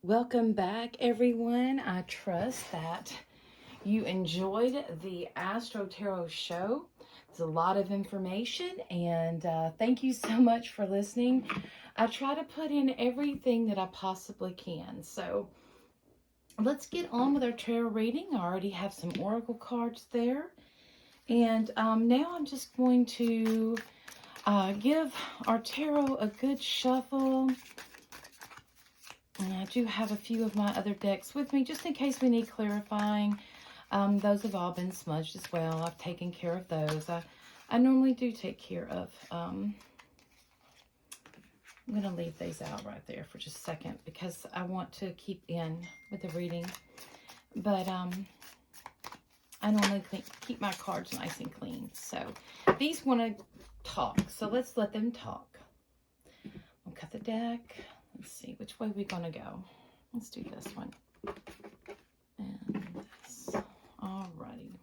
Welcome back, everyone. I trust that you enjoyed the Astro Tarot show. It's a lot of information, and thank you so much for listening. I try to put in everything that I possibly can. So let's get on with our tarot reading. I already have some oracle cards there. And now I'm just going to give our tarot a good shuffle. And I do have a few of my other decks with me, just in case we need clarifying. Those have all been smudged as well. I've taken care of those. I normally do take care of. I'm going to leave these out right there for just a second because I want to keep in with the reading. But I normally keep my cards nice and clean. So these want to talk. So let's let them talk. I'll cut the deck. Let's see, which way we're going to go. Let's do this one. And this. Alrighty.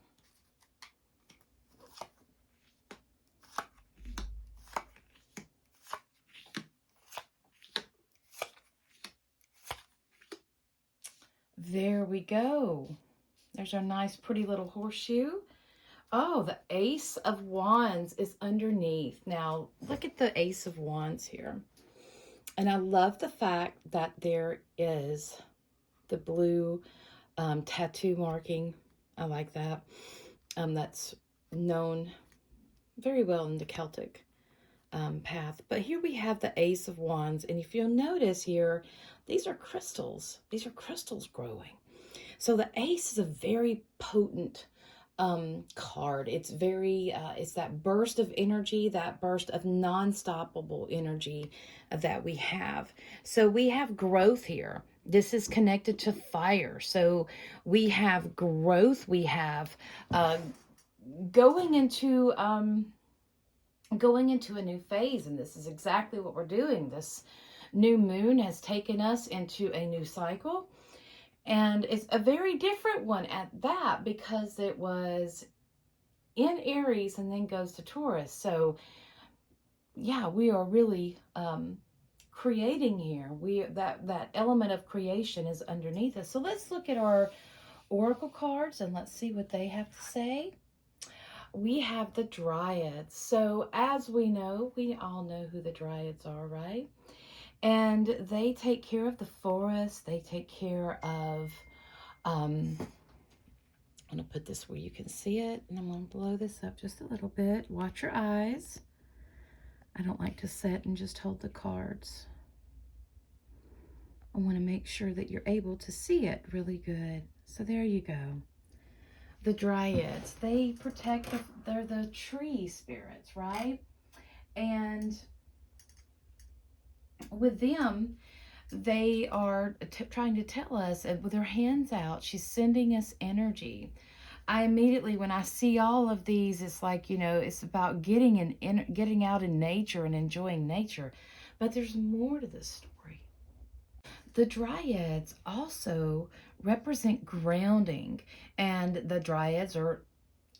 There we go. There's our nice, pretty little horseshoe. Oh, the Ace of Wands is underneath. Now, look at the Ace of Wands here. And I love the fact that there is the blue tattoo marking. I like that. That's known very well in the Celtic path. But here we have the Ace of Wands. And if you'll notice here, these are crystals. These are crystals growing. So the Ace is a very potent card. It's very, it's that burst of energy, that burst of non-stoppable energy that we have. So we have growth here. This is connected to fire. So we have growth. We have going into a new phase. And this is exactly what we're doing. This new moon has taken us into a new cycle. And it's a very different one at that because it was in Aries and then goes to Taurus. So, yeah, we are really creating here. That element of creation is underneath us. So let's look at our oracle cards and let's see what they have to say. We have the Dryads. So as we know, we all know who the Dryads are, right? And they take care of the forest. They take care of, I'm going to put this where you can see it. And I'm going to blow this up just a little bit. Watch your eyes. I don't like to sit and just hold the cards. I want to make sure that you're able to see it really good. So there you go. The Dryads, they protect, they're the tree spirits, right? And with them, they are trying to tell us with their hands out, she's sending us energy. I immediately, when I see all of these, it's like, you know, it's about getting out in nature and enjoying nature. But there's more to this story. The Dryads also represent grounding, and the Dryads are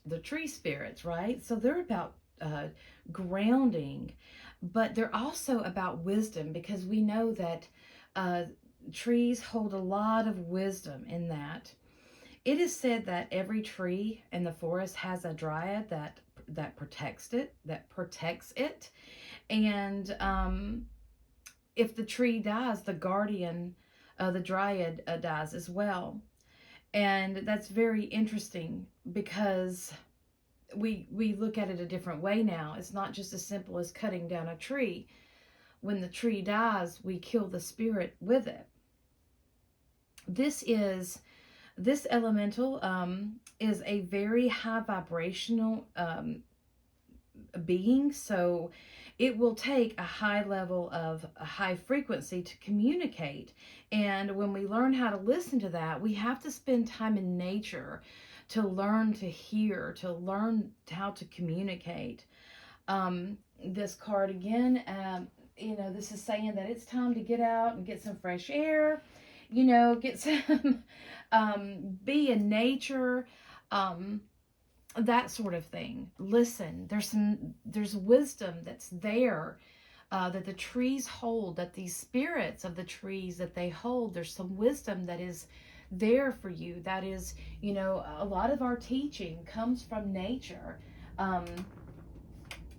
the tree spirits, right? So they're about grounding, but they're also about wisdom, because we know that trees hold a lot of wisdom in that. It is said that every tree in the forest has a Dryad that protects it. And if the tree dies, the guardian, the Dryad dies as well. And that's very interesting because we look at it a different way now. It's not just as simple as cutting down a tree. When the tree dies, we kill the spirit with it. This elemental is a very high vibrational being, so it will take a high level of a high frequency to communicate. And when we learn how to listen to that, we have to spend time in nature to learn to hear, to learn how to communicate. This card again, you know, this is saying that it's time to get out and get some fresh air, you know, get some, be in nature, that sort of thing. Listen, there's wisdom that's there that the trees hold, that these spirits of the trees that they hold, there's some wisdom that is there for you. That is, you know, a lot of our teaching comes from nature. And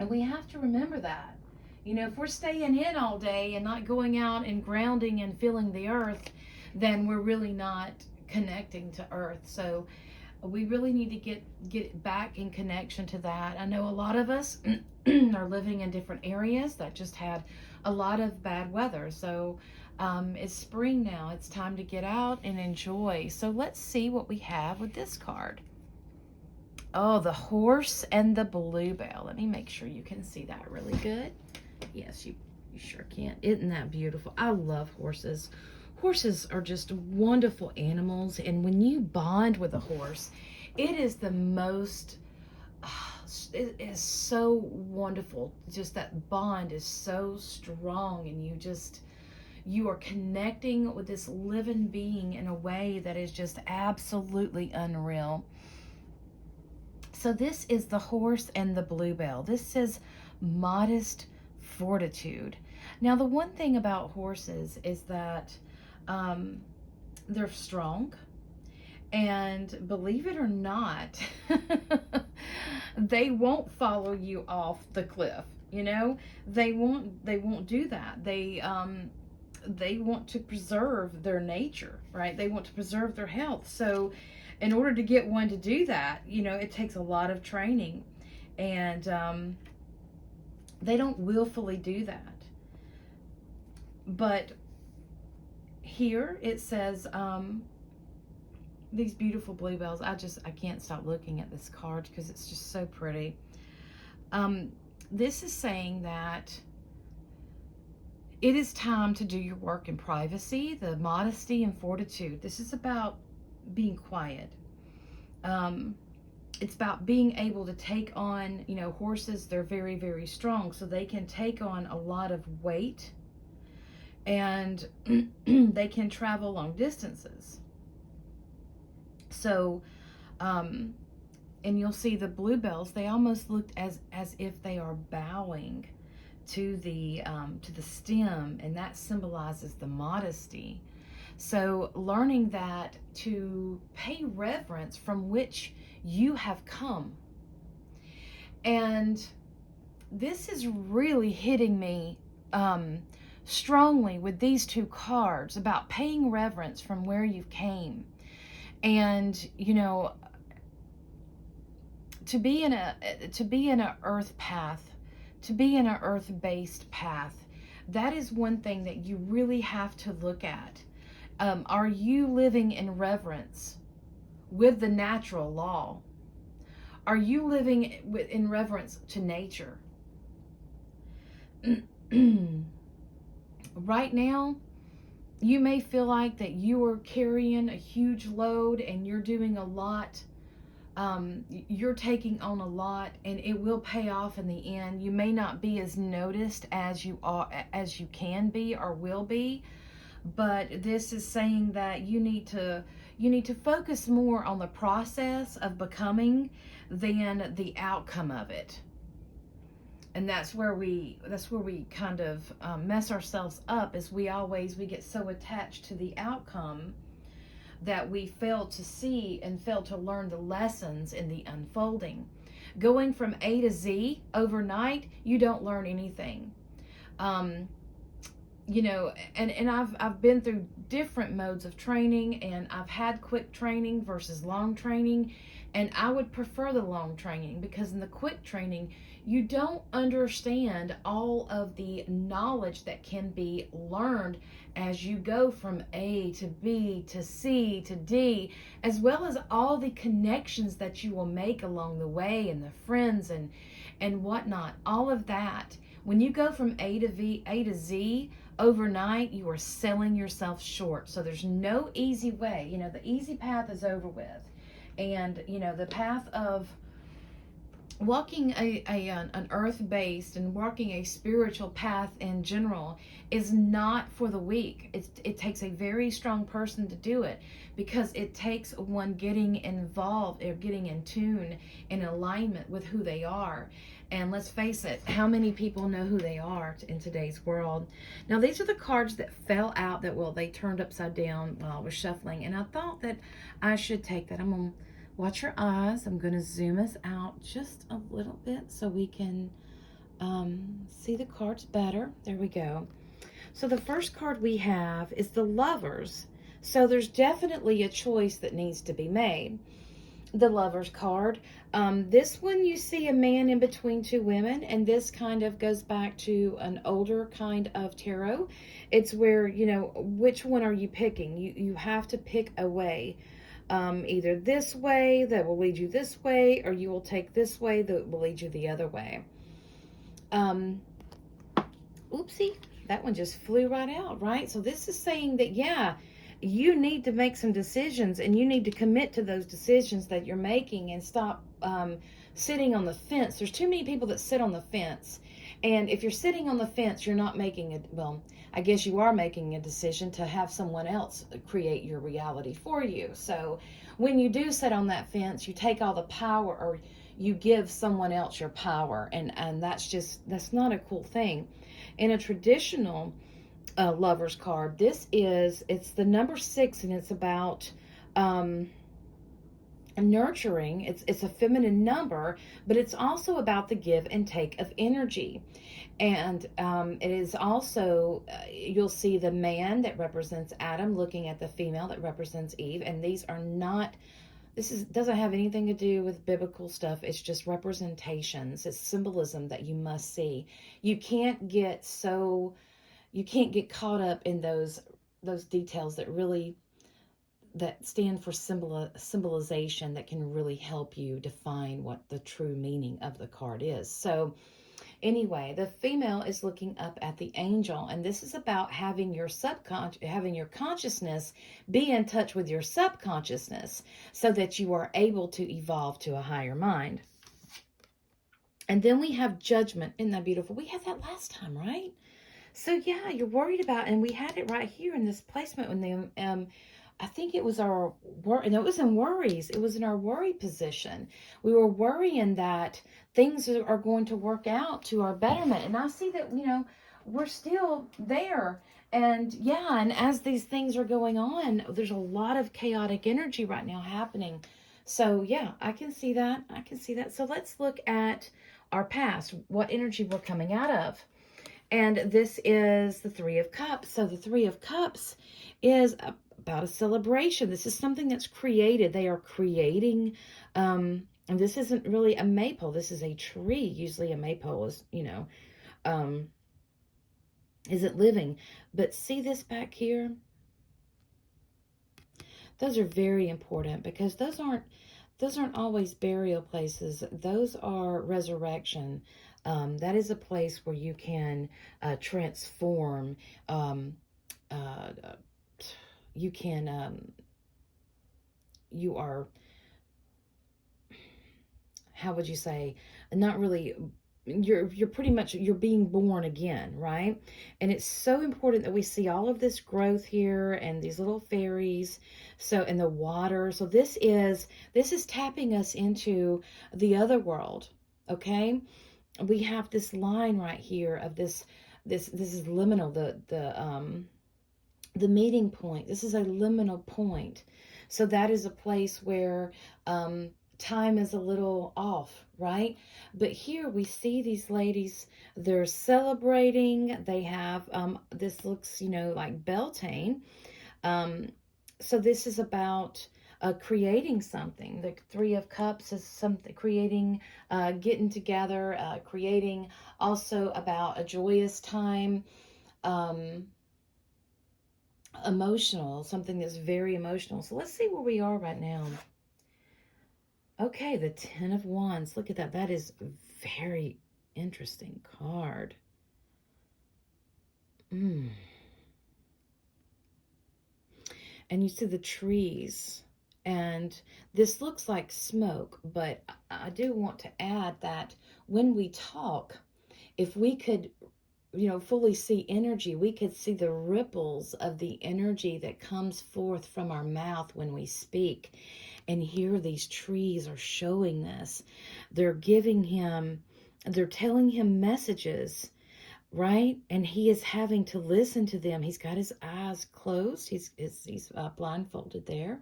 we have to remember that. You know, if we're staying in all day and not going out and grounding and feeling the earth, then we're really not connecting to earth. So we really need to get back in connection to that. I know a lot of us are living in different areas that just had a lot of bad weather. So it's spring now. It's time to get out and enjoy. So let's see what we have with this card. Oh, the horse and the bluebell. Let me make sure you can see that really good. Yes, you sure can. Isn't that beautiful? I love horses. Horses are just wonderful animals, and when you bond with a horse, it is the most, it is so wonderful. Just that bond is so strong, and you are connecting with this living being in a way that is just absolutely unreal. So this is the horse and the bluebell. This says modest fortitude. Now, the one thing about horses is that they're strong, and believe it or not, they won't follow you off the cliff. You know, they won't do that. They want to preserve their nature, right? They want to preserve their health. So in order to get one to do that, you know, it takes a lot of training, and they don't willfully do that. But here it says these beautiful bluebells. I can't stop looking at this card because it's just so pretty. This is saying that it is time to do your work in privacy, the modesty and fortitude. This is about being quiet. It's about being able to take on, you know, horses, they're very, very strong, so they can take on a lot of weight, and they can travel long distances. So, and you'll see the bluebells, they almost looked as if they are bowing to the stem, and that symbolizes the modesty. So learning that to pay reverence from which you have come. And this is really hitting me strongly with these two cards about paying reverence from where you came. And, you know, to be in a earth path, to be in an earth-based path, that is one thing that you really have to look at. Are you living in reverence with the natural law? Are you living in reverence to nature? Right now, you may feel like that you are carrying a huge load and you're doing a lot. You're taking on a lot, and it will pay off in the end. You may not be as noticed as you can be or will be, but this is saying that you need to focus more on the process of becoming than the outcome of it. And that's where we kind of mess ourselves up, is we get so attached to the outcome that we fail to see and fail to learn the lessons in the unfolding. Going from A to Z overnight, you don't learn anything. You know, and I've been through different modes of training, and I've had quick training versus long training, and I would prefer the long training, because in the quick training, you don't understand all of the knowledge that can be learned as you go from A to B to C to D, as well as all the connections that you will make along the way, and the friends and whatnot, all of that. When you go from A to Z overnight, you are selling yourself short. So there's no easy way. You know, the easy path is over with. And, you know, the path of walking an earth-based and walking a spiritual path in general is not for the weak. It takes a very strong person to do it, because it takes one getting involved or getting in tune, in alignment with who they are. And let's face it, how many people know who they are in today's world? Now, these are the cards that fell out that, well, they turned upside down while I was shuffling, and I thought that I should take that. I'm going to watch your eyes. I'm going to zoom us out just a little bit so we can see the cards better. There we go. So the first card we have is the Lovers. So there's definitely a choice that needs to be made. The Lovers card. This one, you see a man in between two women, and this kind of goes back to an older kind of tarot. It's where, you know, which one are you picking? You have to pick a way. Either this way that will lead you this way, or you will take this way that will lead you the other way. Oopsie, that one just flew right out, right? So this is saying that, yeah, you need to make some decisions, and you need to commit to those decisions that you're making, and stop sitting on the fence. There's too many people that sit on the fence. And if you're sitting on the fence, you're not making it, well, I guess you are making a decision to have someone else create your reality for you. So when you do sit on that fence, you take all the power, or you give someone else your power. And that's not a cool thing. In a traditional Lover's card, it's the number 6, and it's about nurturing. It's a feminine number, but it's also about the give and take of energy. And it is also, you'll see the man that represents Adam looking at the female that represents Eve. And these are not, doesn't have anything to do with biblical stuff. It's just representations. It's symbolism that you must see. You can't get caught up in those details that stand for symbolization that can really help you define what the true meaning of the card is. So anyway, the female is looking up at the angel, and this is about having your consciousness be in touch with your subconsciousness, so that you are able to evolve to a higher mind. And then we have Judgment. Isn't that beautiful? We had that last time, right? So yeah, you're worried about, and we had it right here in this placement when the I think it was our worry, and it was in worries. It was in our worry position. We were worrying that things are going to work out to our betterment. And I see that, you know, we're still there. And yeah, and as these things are going on, there's a lot of chaotic energy right now happening. So yeah, I can see that. I can see that. So let's look at our past, what energy we're coming out of. And this is the Three of Cups. So the Three of Cups is about a celebration. This is something that's created. They are creating, and this isn't really a maypole. This is a tree. Usually a maypole is, you know, isn't living. But see this back here? Those are very important, because those aren't always burial places. Those are resurrection. That is a place where you can transform. You can, you are, how would you say, not really, you're pretty much, you're being born again, right? And it's so important that we see all of this growth here, and these little fairies, so, in the water. So this is tapping us into the other world. Okay, we have this line right here of this is liminal, the meeting point. This is a liminal point. So that is a place where time is a little off, right? But here we see these ladies, they're celebrating. They have, this looks, you know, like Beltane. So this is about creating something. The Three of Cups is something, creating, getting together, creating, also about a joyous time, emotional, something that's very emotional. So let's see where we are right now. Okay, the Ten of Wands. Look at that. That is a very interesting card. And you see the trees, And this looks like smoke, but I do want to add that when we talk, if we could, fully see energy, we could see the ripples of the energy that comes forth from our mouth when we speak. And here these trees are showing this. They're telling him messages, right? And he is having to listen to them. He's got his eyes closed. He's blindfolded there.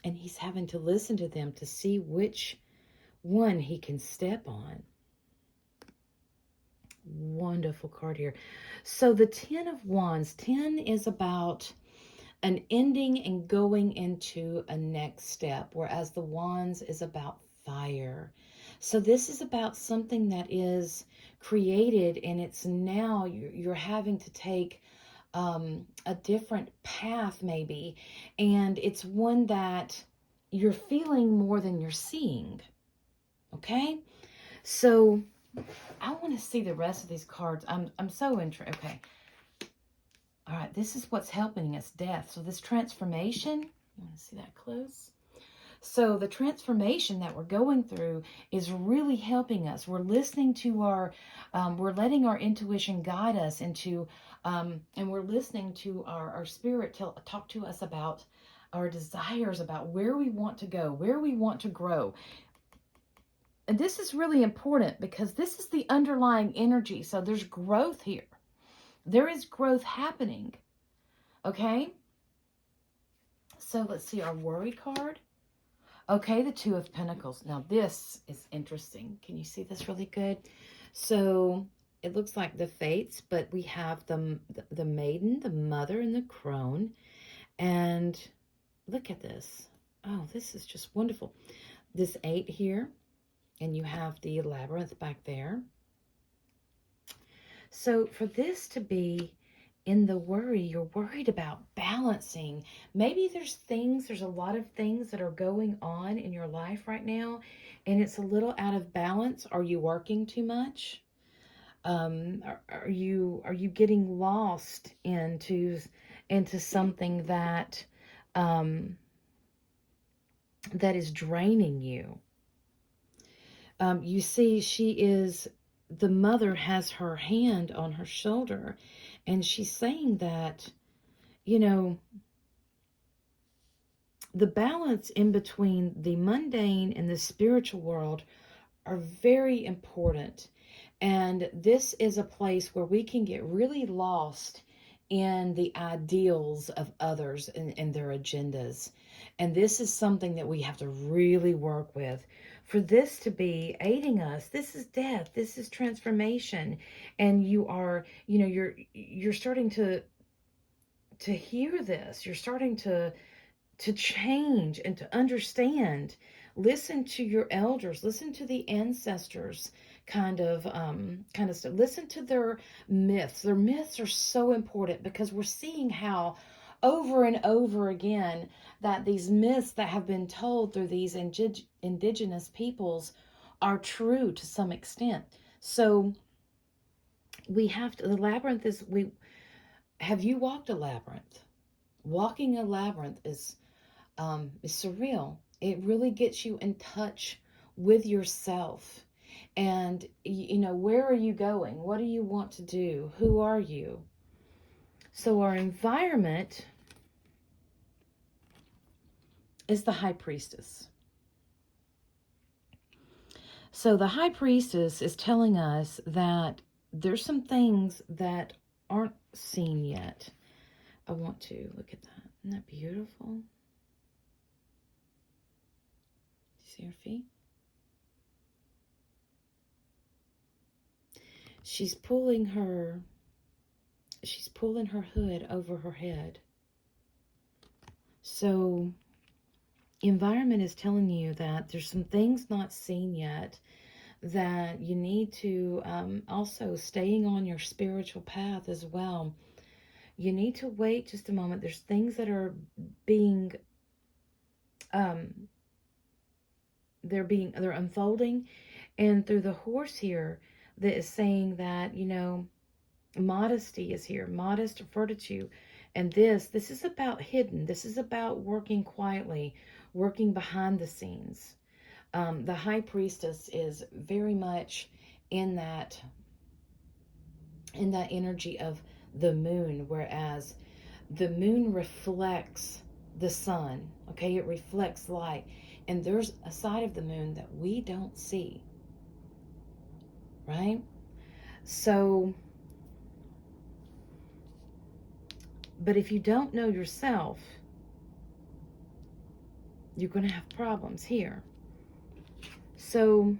And he's having to listen to them to see which one he can step on. Wonderful card here. So the 10 of Wands, 10 is about an ending and going into a next step, whereas the Wands is about fire. So this is about something that is created, and it's now you're having to take a different path maybe, and it's one that you're feeling more than you're seeing. Okay, so I want to see the rest of these cards. I'm so interested. Okay. All right, this is what's helping us, death. So this transformation, you want to see that close? So the transformation that we're going through is really helping us. We're listening to we're letting our intuition guide us into, and we're listening to our spirit talk to us about our desires, about where we want to go, where we want to grow. And this is really important because this is the underlying energy. So there's growth here. There is growth happening. Okay? So let's see our worry card. Okay, the Two of Pentacles. Now this is interesting. Can you see this really good? So it looks like the Fates, but we have the Maiden, the Mother, and the Crone. And look at this. Oh, this is just wonderful. This 8 here. And you have the Labyrinth back there. So for this to be in the worry, you're worried about balancing. Maybe there's a lot of things that are going on in your life right now, and it's a little out of balance. Are you working too much? Are you getting lost into something that that is draining you? You see, the mother has her hand on her shoulder, and she's saying that, the balance in between the mundane and the spiritual world are very important. And this is a place where we can get really lost in the ideals of others and their agendas. And this is something that we have to really work with. For this to be aiding us, this is death, this is transformation. And you are, you're starting to hear this. You're starting to change and to understand. Listen to your elders, listen to the ancestors, kind of stuff. Listen to their myths. Their myths are so important because we're seeing how over and over again that these myths that have been told through these indigenous peoples are true to some extent. So we have to, the labyrinth is, have you walked a labyrinth? Walking a labyrinth is surreal. It really gets you in touch with yourself. And, where are you going? What do you want to do? Who are you? So our environment is the High Priestess. So the High Priestess is telling us that there's some things that aren't seen yet. I want to look at that. Isn't that beautiful? See her feet? She's pulling her hood over her head. So environment is telling you that there's some things not seen yet, that you need to also staying on your spiritual path as well. You need to wait just a moment. There's things that are being they're unfolding, and through the horse here that is saying that, modesty is here, modest fortitude, And this is about hidden. This is about working quietly, working behind the scenes. The high priestess is very much in that energy of the moon, whereas the moon reflects the sun. Okay, it reflects light, and there's a side of the moon that we don't see, right? So, but if you don't know yourself, you're going to have problems here. So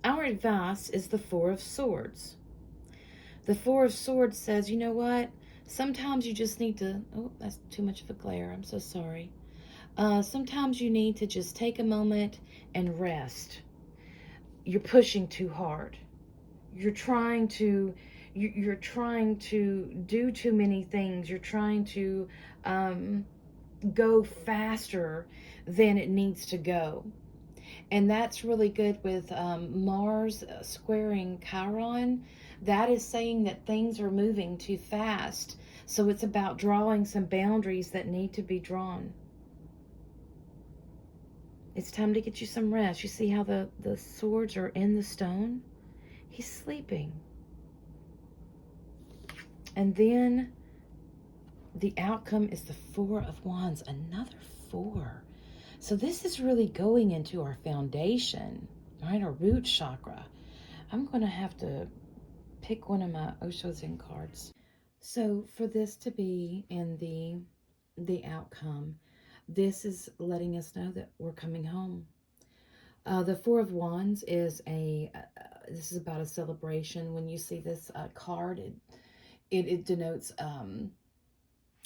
our advice is the Four of Swords. The Four of Swords says, you know what? Sometimes you just need to, oh, that's too much of a glare. I'm so sorry. Sometimes you need to just take a moment and rest. You're pushing too hard. You're trying to do too many things. You're trying to go faster than it needs to go. And that's really good with Mars squaring Chiron. That is saying that things are moving too fast. So it's about drawing some boundaries that need to be drawn. It's time to get you some rest. You see how the swords are in the stone? He's sleeping. And then the outcome is the Four of Wands, another 4. So this is really going into our foundation, right? Our root chakra. I'm going to have to pick one of my Osho Zen cards. So for this to be in the outcome, this is letting us know that we're coming home. The Four of Wands is this is about a celebration. When you see this card, it denotes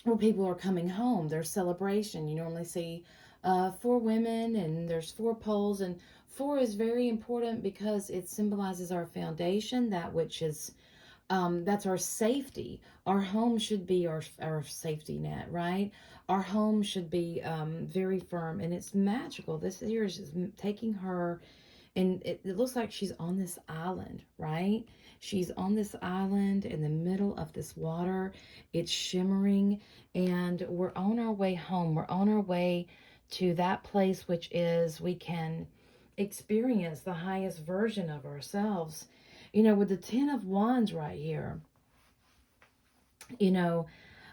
where people are coming home, their celebration. You normally see 4 women, and there's 4 poles, and 4 is very important because it symbolizes our foundation, that which is that's our safety. Our home should be our safety net, right? Our home should be very firm, and it's magical. This here is just taking her, and it looks like she's on this island, right? She's on this island in the middle of this water. It's shimmering, and we're on our way home. We're on our way to that place which is we can experience the highest version of ourselves. You know, with the 10 of Wands right here, you know,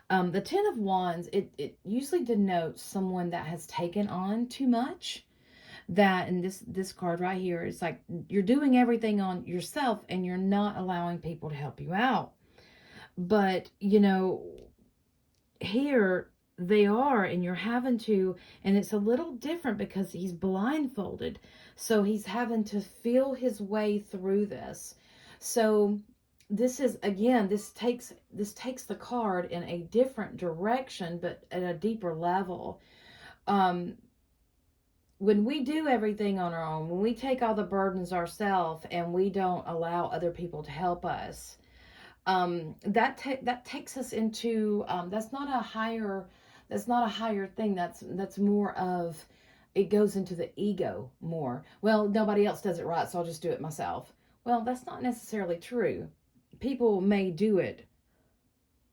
the 10 of Wands, it usually denotes someone that has taken on too much. That, and this card right here, it's like you're doing everything on yourself and you're not allowing people to help you out. But, you know, here they are, and you're having to, and it's a little different because he's blindfolded. So he's having to feel his way through this. So this is, again, this takes the card in a different direction, but at a deeper level. When we do everything on our own, when we take all the burdens ourselves and we don't allow other people to help us, that takes us into that's not a higher thing. That's more of, it goes into the ego more. Well, nobody else does it right, so I'll just do it myself. Well, that's not necessarily true. People may do it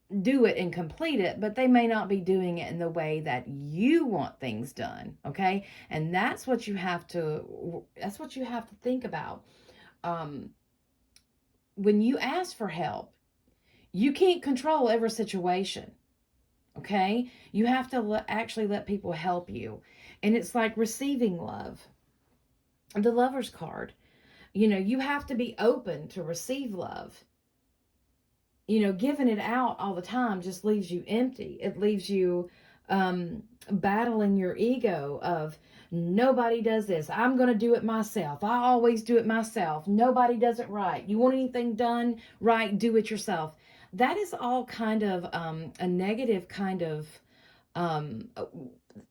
and complete it, but they may not be doing it in the way that you want things done. Okay, and that's what you have to think about. When you ask for help, you can't control every situation. Okay, you have to actually let people help you. And it's like receiving love, the Lover's card. You know, you have to be open to receive love. You know, giving it out all the time just leaves you empty. It leaves you battling your ego of, nobody does this, I'm going to do it myself, I always do it myself, nobody does it right, you want anything done right, do it yourself. That is all kind of a negative kind of,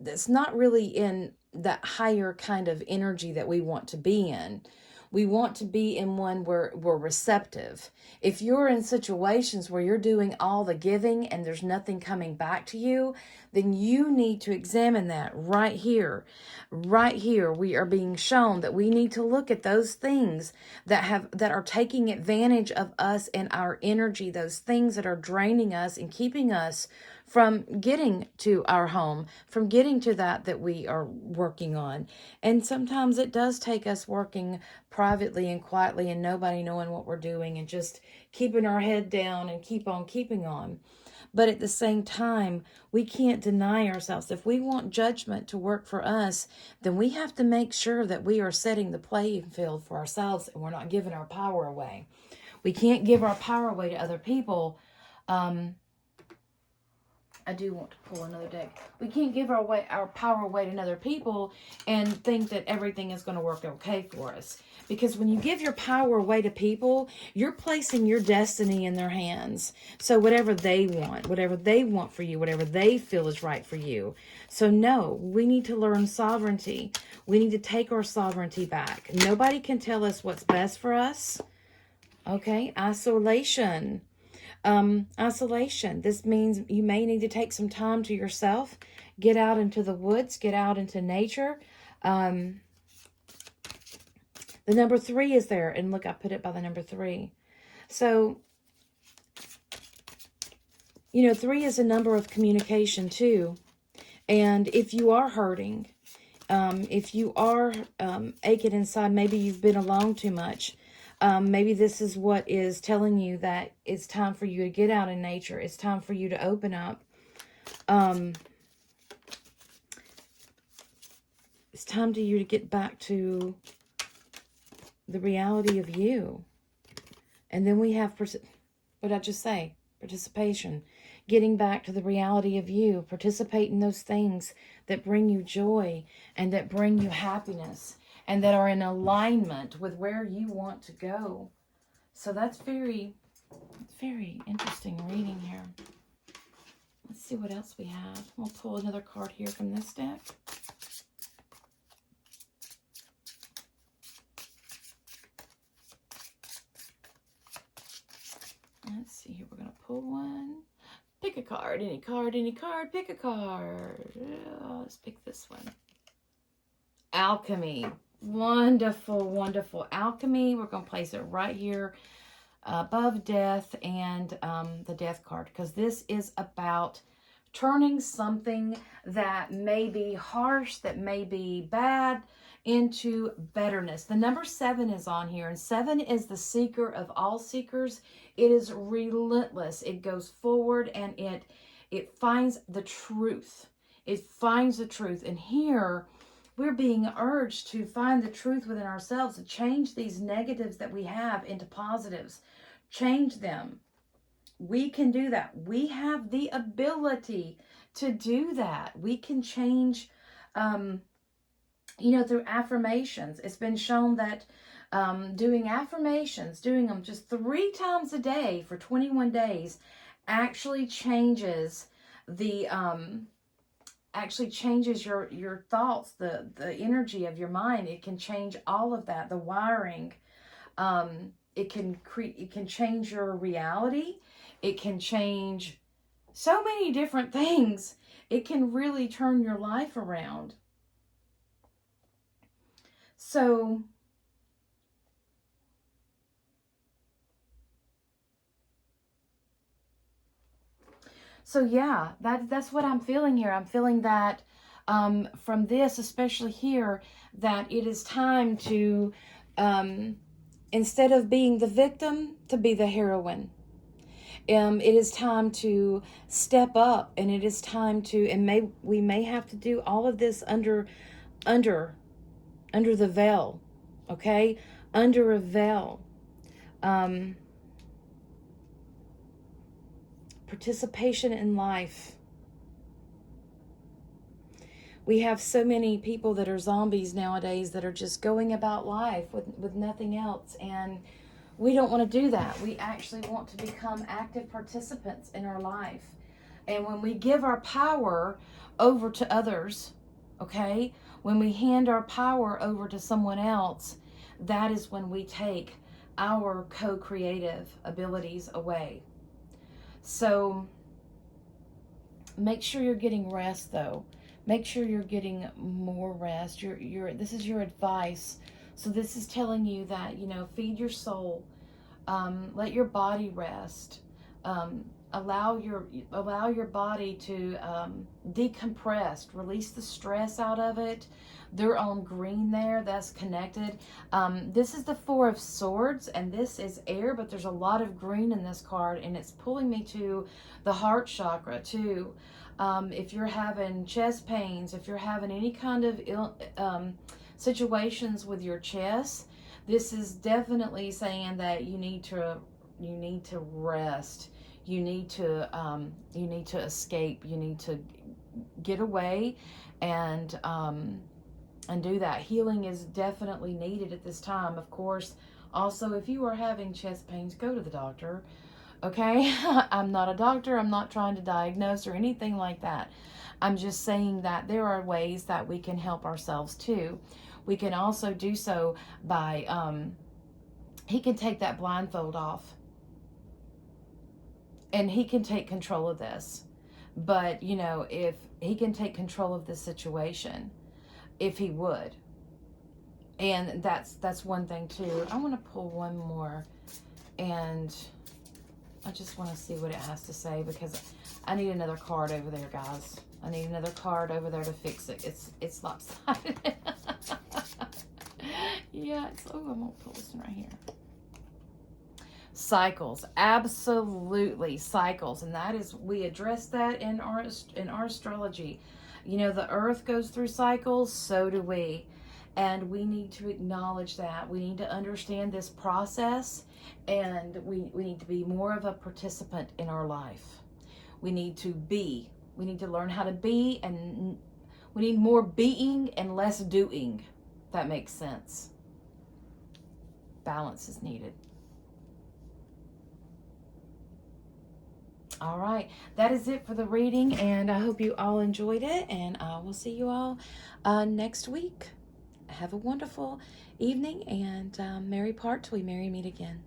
that's not really in that higher kind of energy that we want to be in. We want to be in one where we're receptive. If you're in situations where you're doing all the giving and there's nothing coming back to you, then you need to examine that right here. Right here, we are being shown that we need to look at those things that are taking advantage of us and our energy, those things that are draining us and keeping us from getting to our home, from getting to that we are working on. And sometimes it does take us working privately and quietly and nobody knowing what we're doing and just keeping our head down and keep on keeping on. But at the same time, we can't deny ourselves. If we want judgment to work for us, then we have to make sure that we are setting the playing field for ourselves and we're not giving our power away. We can't give our power away to other people. I do want to pull another deck. We can't give our power away to other people and think that everything is going to work okay for us. Because when you give your power away to people, you're placing your destiny in their hands. So whatever they want for you, whatever they feel is right for you. So no, we need to learn sovereignty. We need to take our sovereignty back. Nobody can tell us what's best for us. Okay, isolation. Isolation. This means you may need to take some time to yourself, get out into the woods, get out into nature. The number 3 is there, and look, I put it by the number 3. So, 3 is a number of communication too. And if you are hurting, if you are aching inside, maybe you've been alone too much. Maybe this is what is telling you that it's time for you to get out in nature. It's time for you to open up. It's time for you to get back to the reality of you. And then we have, what did I just say? Participation. Getting back to the reality of you. Participate in those things that bring you joy and that bring you happiness. And that are in alignment with where you want to go. So that's very interesting reading here. Let's see what else we have. We'll pull another card here from this deck. Let's see here. We're going to pull one. Pick a card. Any card, any card. Pick a card. Let's pick this one. Alchemy. Wonderful, wonderful alchemy. We're going to place it right here above death and the death card, because this is about turning something that may be harsh, that may be bad, into betterness. The number 7 is on here, and 7 is the seeker of all seekers. It is relentless. It goes forward and it finds the truth. It finds the truth. And here we're being urged to find the truth within ourselves, to change these negatives that we have into positives. Change them. We can do that. We have the ability to do that. We can change, through affirmations. It's been shown that doing affirmations, doing them just 3 times a day for 21 days, actually changes your thoughts, the energy of your mind. It can change all of that, the wiring. It can change your reality. It can change so many different things. It can really turn your life around. So yeah, that's what I'm feeling here. I'm feeling that from this, especially here, that it is time to, instead of being the victim, to be the heroine. It is time to step up, and it is time to, and we may have to do all of this under the veil, okay? Under a veil. Participation in life. We have so many people that are zombies nowadays that are just going about life with nothing else, and we don't want to do that. We actually want to become active participants in our life. And when we give our power over to others, okay, when we hand our power over to someone else, that is when we take our co-creative abilities away. So make sure you're getting rest, though. Make sure you're getting more rest. This is your advice. So this is telling you that, you know, feed your soul. Let your body rest. Allow your body to decompress. Release the stress out of it. They're on green there. That's connected. This is the Four of Swords, and this is air, but there's a lot of green in this card, and it's pulling me to the heart chakra too. If you're having chest pains, if you're having any kind of situations with your chest, this is definitely saying that you need to rest. You need to escape. You need to get away and do that. Healing is definitely needed at this time. Of course, also, if you are having chest pains, go to the doctor. Okay? I'm not a doctor. I'm not trying to diagnose or anything like that. I'm just saying that there are ways that we can help ourselves too. We can also do so by, he can take that blindfold off. And he can take control of this. But, you know, if he can take control of this situation, if he would. And that's one thing too. I want to pull one more, and I just want to see what it has to say, because I need another card over there, guys. I need another card over there to fix it. It's lopsided. Yeah, I'm gonna pull this one right here. Cycles, absolutely cycles, and that is, we address that in our astrology. You know, the earth goes through cycles, so do we, and we need to acknowledge that. We need to understand this process, and we need to be more of a participant in our life. We need to learn how to be, and we need more being and less doing. If that makes sense. Balance is needed. All right, that is it for the reading, and I hope you all enjoyed it, and I will see you all next week. Have a wonderful evening, and merry part till we merry meet again.